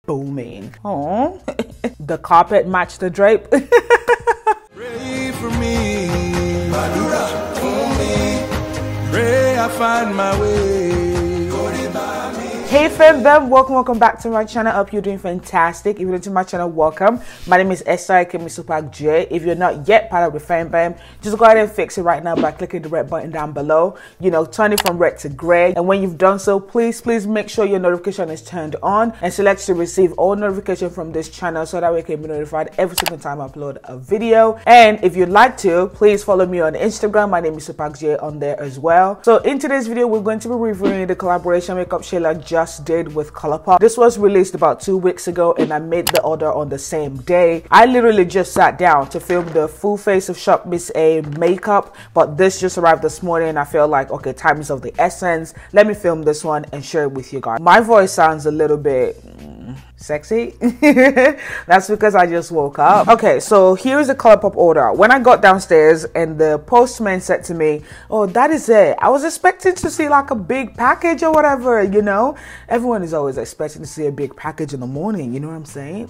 booming. Oh, the carpet matched the drape. Pray for me, Madura for me. Pray I find my way. Hey fam, welcome back to my channel. I hope you're doing fantastic. If you're new to my channel, welcome. My name is Esther, MsTopacJay. If you're not yet part of the fam, just go ahead and fix it right now by clicking the red button down below. You know, turn it from red to gray. And when you've done so, please make sure your notification is turned on and select to receive all notifications from this channel so that way you can be notified every single time I upload a video. And if you'd like to, please follow me on Instagram. My name is MsTopacJay on there as well. So in today's video, we're going to be reviewing the collaboration Makeup Shayla just did with Colourpop. This was released about 2 weeks ago and I made the order on the same day. I literally just sat down to film the full face of Shop Miss A makeup, but this just arrived this morning and I feel like, okay, time is of the essence. Let me film this one and share it with you guys. My voice sounds a little bit sexy. That's because I just woke up. Okay, so here's the Colourpop order. When I got downstairs and the postman said to me, oh, that is it. I was expecting to see like a big package or whatever, you know. Everyone is always expecting to see a big package in the morning, you know what I'm saying?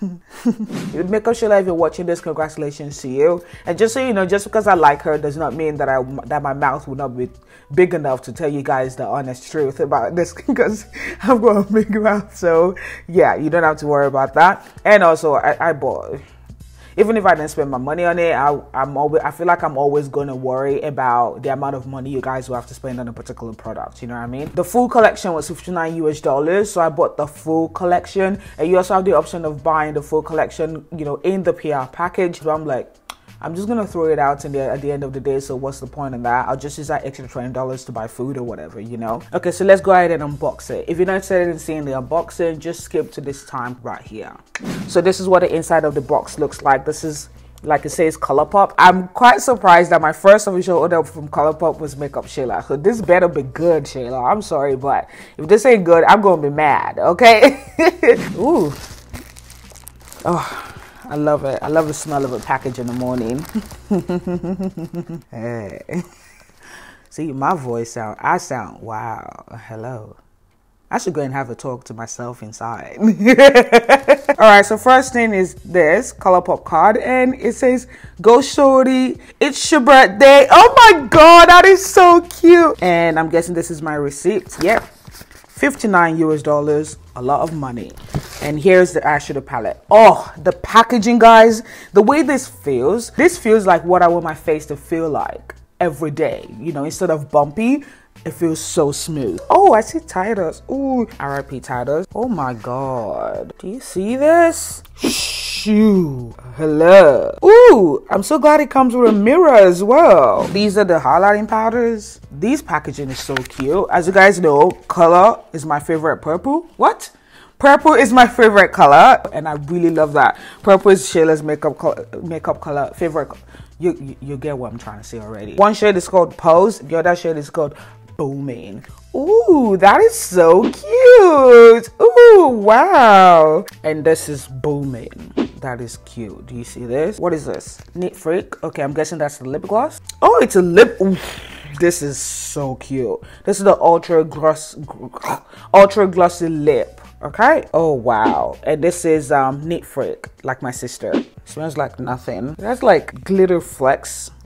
Makeup Shayla, if you're watching this, congratulations to you. And just so you know, just because I like her does not mean that my mouth will not be big enough to tell you guys the honest truth about this, because I've got a big mouth. So yeah, you don't have to worry about that. And also I bought, even if I didn't spend my money on it, I feel like I'm always going to worry about the amount of money you guys will have to spend on a particular product. You know what I mean? The full collection was $59 US, so I bought the full collection. And you also have the option of buying the full collection, you know, in the PR package. So I'm like, I'm just gonna throw it out at the end of the day, so what's the point in that? I'll just use that extra $20 to buy food or whatever, you know? Okay, so let's go ahead and unbox it. If you're not interested in seeing the unboxing, just skip to this time right here. So this is what the inside of the box looks like. This is, like it says, Colourpop. I'm quite surprised that my first official order from Colourpop was Makeup Shayla. So this better be good, Shayla. I'm sorry, but if this ain't good, I'm gonna be mad, okay? Ooh. Oh. I love it. I love the smell of a package in the morning. Hey. See, my voice I sound, wow, hello. I should go and have a talk to myself inside. All right, so first thing is this Colourpop card, and it says, go shorty, it's your birthday. Oh my God, that is so cute. And I'm guessing this is my receipt. Yep. $59 US, a lot of money. And here's the eyeshadow palette. Oh, the packaging, guys, the way this feels like what I want my face to feel like every day. You know, instead of bumpy, it feels so smooth. Oh, I see titles. Ooh, R.I.P. titles. Oh my God, do you see this? Shoo, hello. Ooh, I'm so glad it comes with a mirror as well. These are the highlighting powders. These packaging is so cute. As you guys know, color is my favorite. Purple. What? Purple is my favorite color, and I really love that. Purple is Shayla's makeup color favorite. You get what I'm trying to say already. One shade is called Pose. The other shade is called Booming. Ooh, that is so cute. Ooh, wow. And this is Booming. That is cute. Do you see this? What is this? Neat Freak. Okay, I'm guessing that's the lip gloss. Oh, it's a lip. Ooh, this is so cute. This is the ultra glossy lip. Okay. Oh wow. And this is Neat Freak, like my sister. Smells like nothing. It has like glitter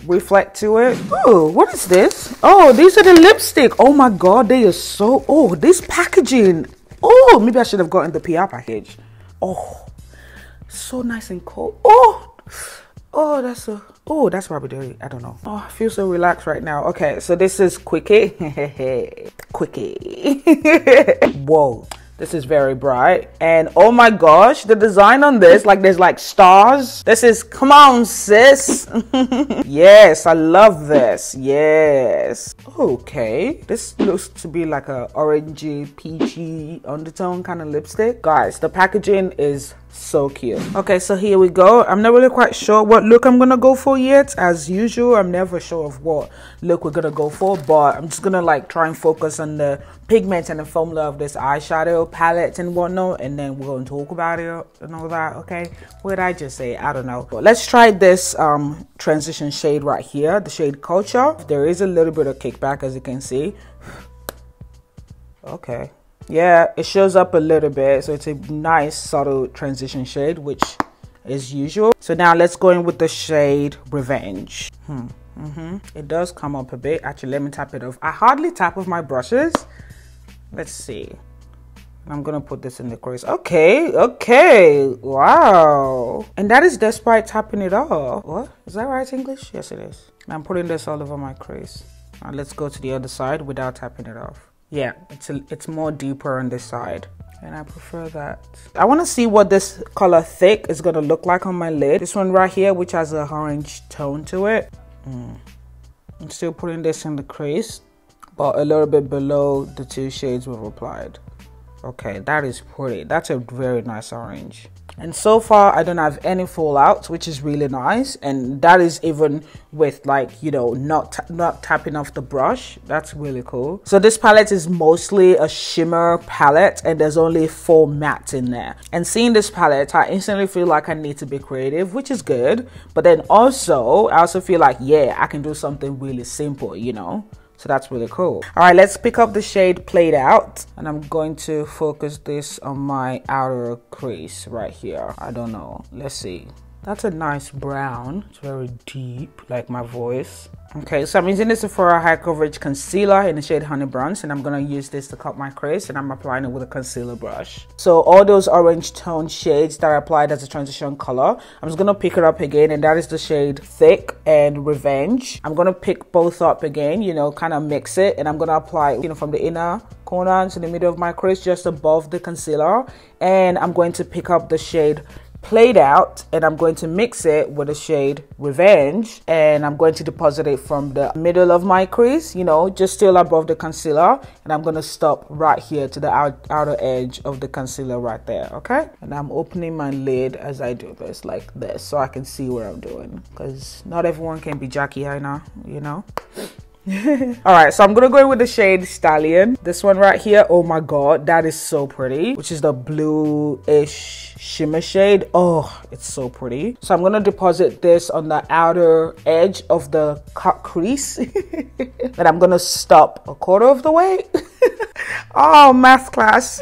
reflect to it. Oh, what is this? Oh, these are the lipstick. Oh my God, they are so, oh, this packaging. Oh, maybe I should have gotten the PR package. Oh, so nice and cold. Oh, that's probably dirty. I don't know. Oh, I feel so relaxed right now. Okay, so this is Quickie. Quickie. Whoa. This is very bright. And oh my gosh, the design on this, like there's like stars. This is, come on sis. Yes, I love this. Yes. Okay. This looks to be like a orangey, peachy undertone kind of lipstick. Guys, the packaging is so cute. Okay, so here we go. I'm not really quite sure what look I'm gonna go for yet. As usual, I'm never sure of what look we're gonna go for, but I'm just gonna like try and focus on the pigment and the formula of this eyeshadow palette and whatnot, and then we're gonna talk about it and all that. Okay, what did I just say? I don't know, but let's try this transition shade right here, the shade Culture. There is a little bit of kickback, as you can see. Okay, Yeah, it shows up a little bit, so it's a nice subtle transition shade, which is usual. So now let's go in with the shade Revenge. It does come up a bit. Actually, let me tap it off. I hardly tap with my brushes. Let's see. I'm gonna put this in the crease. Okay, wow. And that is despite tapping it off. What? Is that right, English? Yes, it is. I'm putting this all over my crease. Now let's go to the other side without tapping it off. Yeah, it's more deeper on this side. And I prefer that. I want to see what this color Thick is gonna look like on my lid. This one right here, which has a orange tone to it. I'm still putting this in the crease, but a little bit below the two shades we've applied. Okay, that is pretty. That's a very nice orange. And so far I don't have any fallouts, which is really nice. And that is even with, like, you know, not tapping off the brush. That's really cool. So this palette is mostly a shimmer palette, and there's only 4 mattes in there. And seeing this palette, I instantly feel like I need to be creative, which is good. But then also I also feel like, yeah, I can do something really simple, you know. So that's really cool. All right, let's pick up the shade Played Out, and I'm going to focus this on my outer crease right here. I don't know, let's see. That's a nice brown. It's very deep, like my voice. Okay, so I'm using the Sephora High Coverage Concealer in the shade Honey Bronze, and I'm gonna use this to cut my crease, and I'm applying it with a concealer brush. So all those orange tone shades that I applied as a transition color, I'm just gonna pick it up again, and that is the shade Thick and Revenge. I'm gonna pick both up again, you know, kind of mix it, and I'm gonna apply, you know, from the inner corner to the middle of my crease, just above the concealer. And I'm going to pick up the shade Played Out, and I'm going to mix it with the shade Revenge, and I'm going to deposit it from the middle of my crease, you know, just still above the concealer, and I'm going to stop right here to the outer edge of the concealer right there. Okay, and I'm opening my lid as I do this, like this, so I can see what I'm doing, because not everyone can be Jackie Aina, you know. All right, so I'm gonna go in with the shade Stallion. This one right here, oh my god, that is so pretty, which is the blue-ish shimmer shade. Oh, it's so pretty. So I'm gonna deposit this on the outer edge of the cut crease. And I'm gonna stop 1/4 of the way. Oh, math class.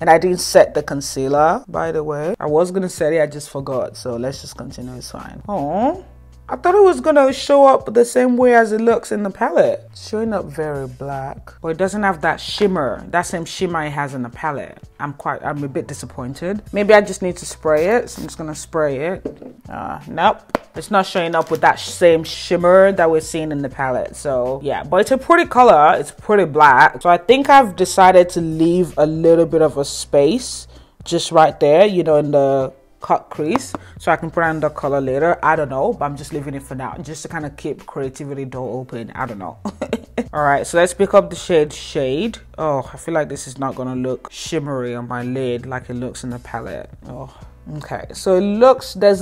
And I didn't set the concealer, by the way. I was gonna set it, I just forgot, so let's just continue. It's fine. Oh, I thought it was gonna show up the same way as it looks in the palette. It's showing up very black, but it doesn't have that shimmer, that same shimmer it has in the palette. I'm a bit disappointed. Maybe I just need to spray it, so I'm just gonna spray it. Nope, it's not showing up with that same shimmer that we're seeing in the palette. So yeah, but it's a pretty color, it's pretty black. So I think I've decided to leave a little bit of a space just right there, you know, in the cut crease, so I can put on the color later. I don't know, but I'm just leaving it for now, just to kind of keep creativity door open. I don't know. All right, so let's pick up the shade. Oh, I feel like this is not gonna look shimmery on my lid like it looks in the palette. Oh, okay, so it looks, there's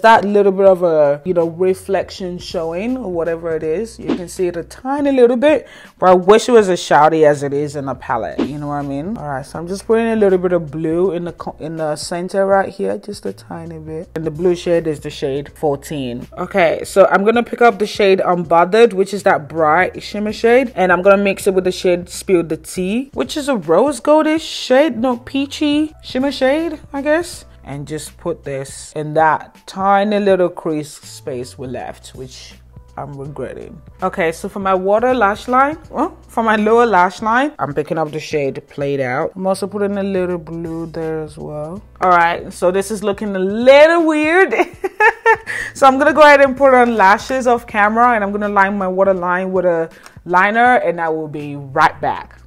that little bit of a, you know, reflection showing, or whatever it is. You can see it a tiny little bit, but I wish it was as shouty as it is in the palette, you know what I mean? All right, so I'm just putting a little bit of blue in the center right here, just a tiny bit. And the blue shade is the shade 14. Okay, so I'm gonna pick up the shade Unbothered, which is that bright shimmer shade, and I'm gonna mix it with the shade Spill the Tea, which is a rose goldish shade, no, peachy shimmer shade, I guess. And just put this in that tiny little crease space we left, which I'm regretting. Okay, so for my water lash line, well, for my lower lash line, I'm picking up the shade Played Out. I'm also putting a little blue there as well. All right, so this is looking a little weird. So I'm gonna go ahead and put on lashes off camera, and I'm gonna line my waterline with a liner, and I will be right back.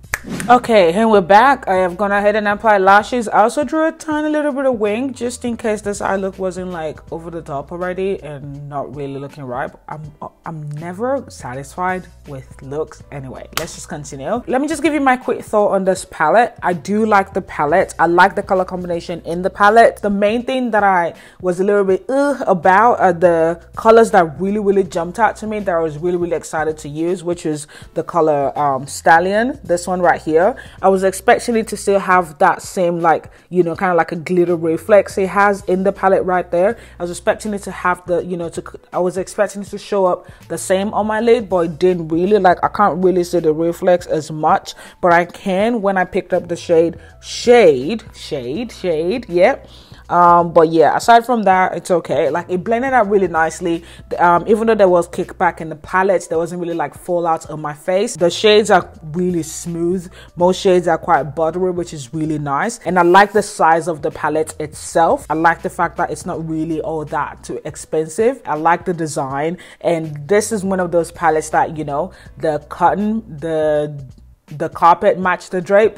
Okay, and we're back. I have gone ahead and applied lashes. I also drew a tiny little bit of wing, just in case this eye look wasn't like over the top already and not really looking right. I'm never satisfied with looks. Anyway, let's just continue. Let me just give you my quick thought on this palette. I do like the palette. I like the color combination in the palette. The main thing that I was a little bit about are the colors that really jumped out to me, that I was really excited to use, which was the color Stallion, this one right here, here. I was expecting it to still have that same, like, you know, kind of like a glitter reflex it has in the palette right there. I was expecting it to have the, you know, I was expecting it to show up the same on my lid, but it didn't really. Like, I can't really see the reflex as much, but I can when I picked up the shade, yep. But yeah, aside from that, it's okay. Like, it blended out really nicely. Even though there was kickback in the palette, there wasn't really like fallout on my face. The shades are really smooth. Most shades are quite buttery, which is really nice. And I like the size of the palette itself. I like the fact that it's not really all that too expensive. I like the design, and this is one of those palettes that, you know, the cotton, the carpet match the drape.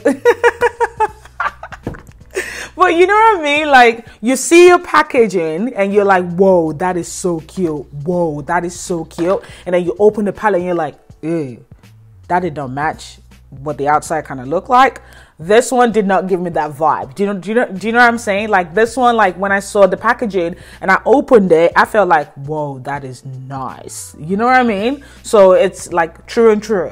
But you know what I mean? Like, you see your packaging and you're like, whoa, that is so cute. Whoa, that is so cute. And then you open the palette and you're like, ew, that did not match what the outside kind of looked like. This one did not give me that vibe. Do you know what I'm saying? Like, this one, like, when I saw the packaging and I opened it, I felt like, whoa, that is nice. You know what I mean? So it's like true and true.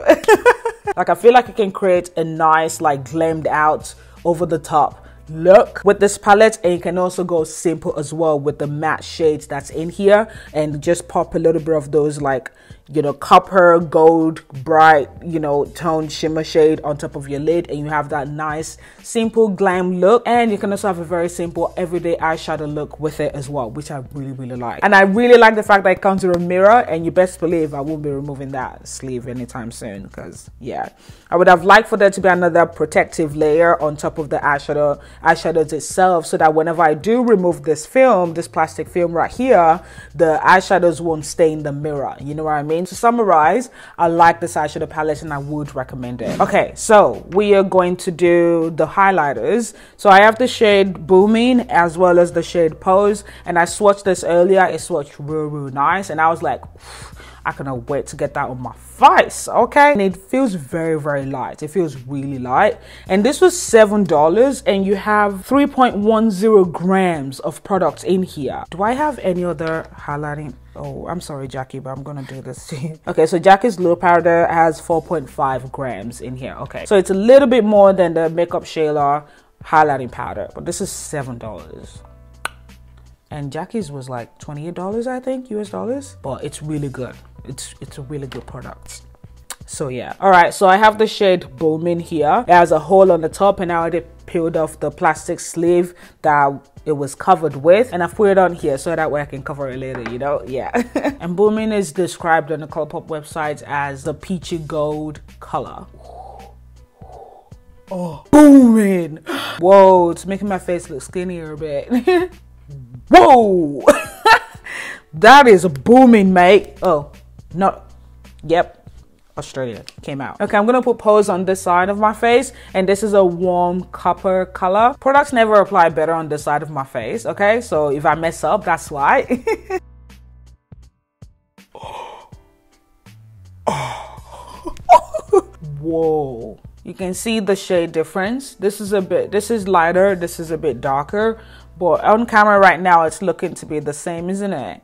Like, I feel like it can create a nice, like, glammed out, over the top look with this palette. And you can also go simple as well with the matte shades that's in here, and just pop a little bit of those, like, you know, copper, gold, bright, you know, toned shimmer shade on top of your lid, and you have that nice simple glam look. And you can also have a very simple everyday eyeshadow look with it as well, which I really like. And I really like the fact that it comes with a mirror, and you best believe I won't be removing that sleeve anytime soon, because yeah, I would have liked for there to be another protective layer on top of the eyeshadows itself, so that whenever I do remove this film, this plastic film right here, the eyeshadows won't stain the mirror. You know what I mean? To summarize, I like this eyeshadow palette and I would recommend it. Okay, so we are going to do the highlighters. So I have the shade Booming as well as the shade Pose, and I swatched this earlier. It swatched real nice, and I was like, I cannot wait to get that on my face. Okay, and it feels very light. It feels really light, and this was $7, and you have 3.10 grams of product in here. Do I have any other highlighting? Oh, I'm sorry, Jackie, but I'm gonna do this to you. Okay, so Jackie's Low Powder has 4.5 grams in here. Okay, so it's a little bit more than the Makeup Shayla highlighting powder, but this is $7. And Jackie's was like $28, I think, US dollars, but it's really good. It's a really good product. So yeah, all right, so I have the shade Booming here. It has a hole on the top, and I already peeled off the plastic sleeve that it was covered with, and I put it on here so that way I can cover it later, you know. Yeah. And Booming is described on the Colourpop website as the peachy gold color. Oh, booming. Whoa, it's making my face look skinnier a bit. Whoa. That is booming, mate. Oh no, yep, Australia came out. Okay, I'm gonna put Pose on this side of my face, and this is a warm copper color. Products never apply better on this side of my face, okay? So if I mess up, that's why. Whoa, you can see the shade difference. This is lighter, this is a bit darker, but on camera right now it's looking to be the same, isn't it?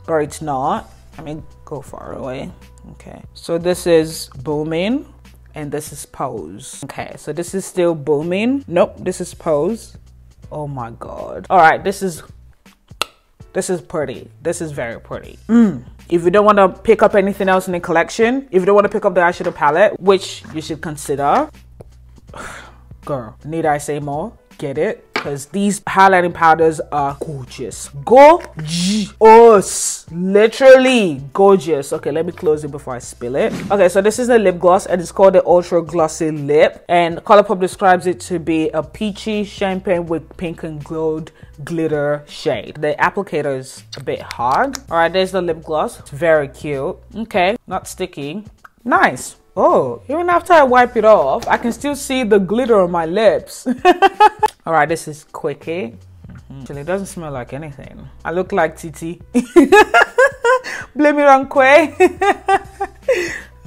But it's not. I mean, go far away. Okay, so this is Booming and this is Pose. Okay, so this is still Booming. Nope, this is Pose. Oh my god. All right, this is pretty. This is very pretty. If you don't want to pick up anything else in the collection, if you don't want to pick up the eyeshadow palette, which you should consider, girl, need I say more? Get it? Because these highlighting powders are gorgeous. Gorgeous. Literally gorgeous. Okay, let me close it before I spill it. Okay, so this is the lip gloss, and it's called the Ultra Glossy Lip. And Colourpop describes it to be a peachy champagne with pink and gold glitter shade. The applicator is a bit hard. All right, there's the lip gloss. It's very cute. Okay, not sticky. Nice. Oh, even after I wipe it off, I can still see the glitter on my lips. All right, this is Quickie. Actually, it doesn't smell like anything. I look like Titi. Blame it on Quay.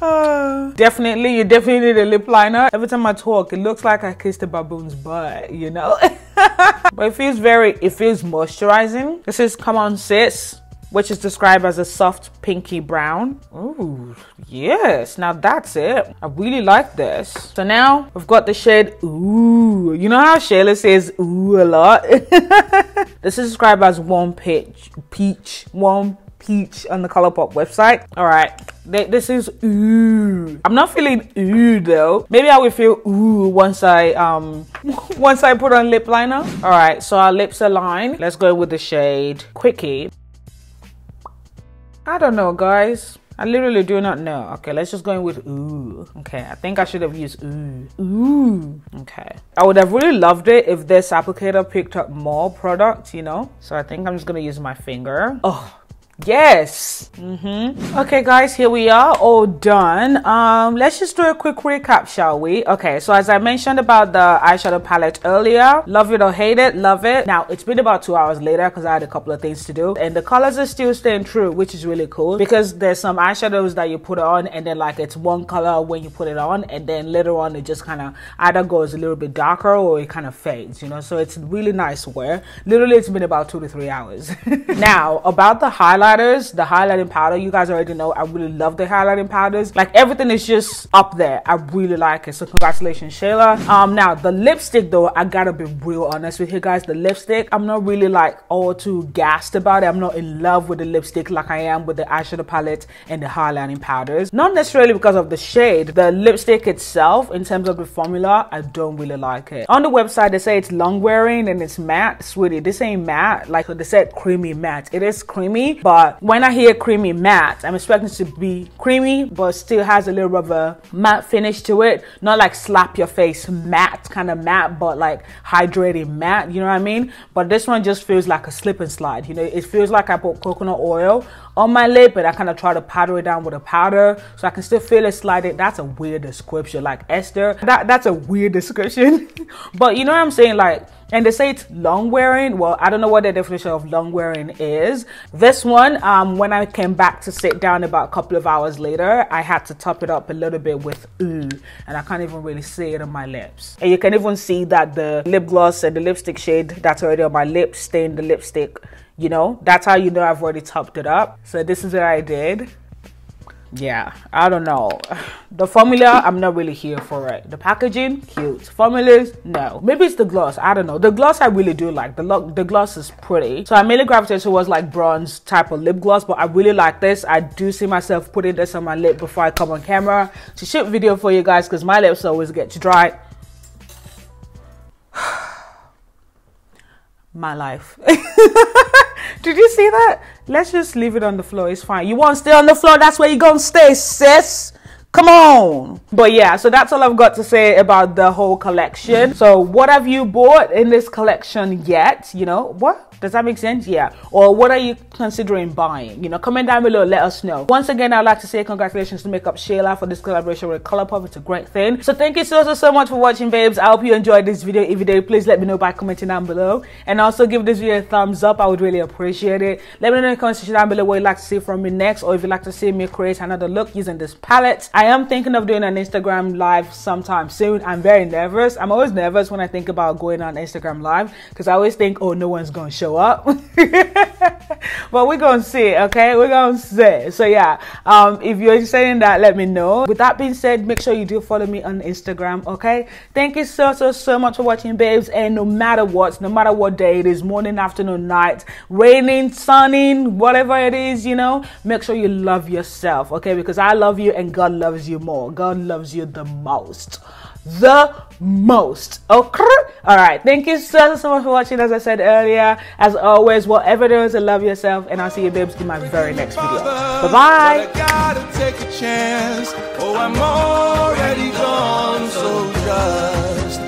You definitely need a lip liner. Every time I talk, it looks like I kissed a baboon's butt, you know? But it feels moisturizing. This is Come On Sis. which is described as a soft pinky brown. Ooh, yes, now that's it. I really like this. So now we've got the shade Ooh. You know how Shayla says ooh a lot? This is described as warm peach on the Colourpop website. All right, this is ooh. I'm not feeling ooh though. Maybe I will feel ooh once I put on lip liner. All right, so our lips are lined. Let's go with the shade Quickie. I don't know, guys. I literally do not know. Okay, let's just go in with ooh. Okay, I think I should have used ooh. Ooh. Okay. I would have really loved it if this applicator picked up more product, you know? So I think I'm just gonna use my finger. Oh, yes. Okay, guys, here we are, all done. Let's just do a quick recap, shall we? Okay, so as I mentioned about the eyeshadow palette earlier, love it or hate it, love it. Now it's been about 2 hours later because I had a couple of things to do, and the colors are still staying true, which is really cool, because there's some eyeshadows that you put on and then like it's one color when you put it on, and then later on it just kind of either goes a little bit darker or it kind of fades, you know? So it's really nice wear. Literally, it's been about 2 to 3 hours. Now about the highlighters, the highlighting powder, you guys already know I really love the highlighting powders. Like everything is just up there. I really like it. So congratulations, Shayla. Now the lipstick though, I gotta be real honest with you guys. The lipstick, I'm not really like all too gassed about it. I'm not in love with the lipstick like I am with the eyeshadow palette and the highlighting powders. Not necessarily because of the shade. The lipstick itself, in terms of the formula, I don't really like it. On the website, they say it's long wearing and it's matte. Sweetie, this ain't matte. Like they said, creamy matte. It is creamy, but when I hear creamy matte, I'm expecting it to be creamy but still has a little bit of a matte finish to it. Not like slap your face matte kind of matte, but like hydrating matte, you know what I mean? But this one just feels like a slip and slide, you know? It feels like I put coconut oil on my lip and I kind of try to powder it down with a powder so I can still feel it sliding. That's a weird description, like Esther. That's a weird description. But you know what I'm saying? Like, and they say it's long wearing. Well, I don't know what the definition of long wearing is. This one, when I came back to sit down about a couple of hours later, I had to top it up a little bit with ooh, and I can't even really see it on my lips. And you can even see that the lip gloss and the lipstick shade that's already on my lips stained the lipstick. You know, that's how you know I've already topped it up. So this is what I did. Yeah, I don't know. The formula, I'm not really here for it. The packaging, cute. Formulas, no. Maybe it's the gloss, I don't know. The gloss I really do like. The gloss is pretty. So I mainly gravitated towards like bronze type of lip gloss, but I really like this. I do see myself putting this on my lip before I come on camera to shoot video for you guys, because my lips always get too dry. My life. Did you see that? Let's just leave it on the floor. It's fine. You want to stay on the floor? That's where you're going to stay, sis. Come on. But yeah, so that's all I've got to say about the whole collection. So what have you bought in this collection yet? You know, what? Does that make sense? Yeah. Or what are you considering buying? You know, comment down below, let us know. Once again, I'd like to say congratulations to Makeup Shayla for this collaboration with Colourpop. It's a great thing. So thank you so much for watching, babes. I hope you enjoyed this video. If you did, please let me know by commenting down below. And also give this video a thumbs up. I would really appreciate it. Let me know in the comment section down below what you'd like to see from me next, or if you'd like to see me create another look using this palette. I am thinking of doing an Instagram live sometime soon. I'm very nervous. I'm always nervous when I think about going on Instagram live, because I always think, oh, no one's going to show up. But we're gonna see, okay? We're gonna see. So yeah, if you're saying that, let me know. With that being said, make sure you do follow me on Instagram, okay? Thank you so much for watching, babes. And no matter what day it is, morning, afternoon, night, raining, sunning, whatever it is, you know, make sure you love yourself, okay? Because I love you and God loves you more. God loves you the most. Okay, all right, thank you so much for watching. As I said earlier, as always, whatever it is, love yourself, and I'll see you, babes, in my very next video. Bye-bye. I gotta take a chance. Oh, I'm already gone, so just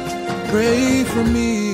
pray for me.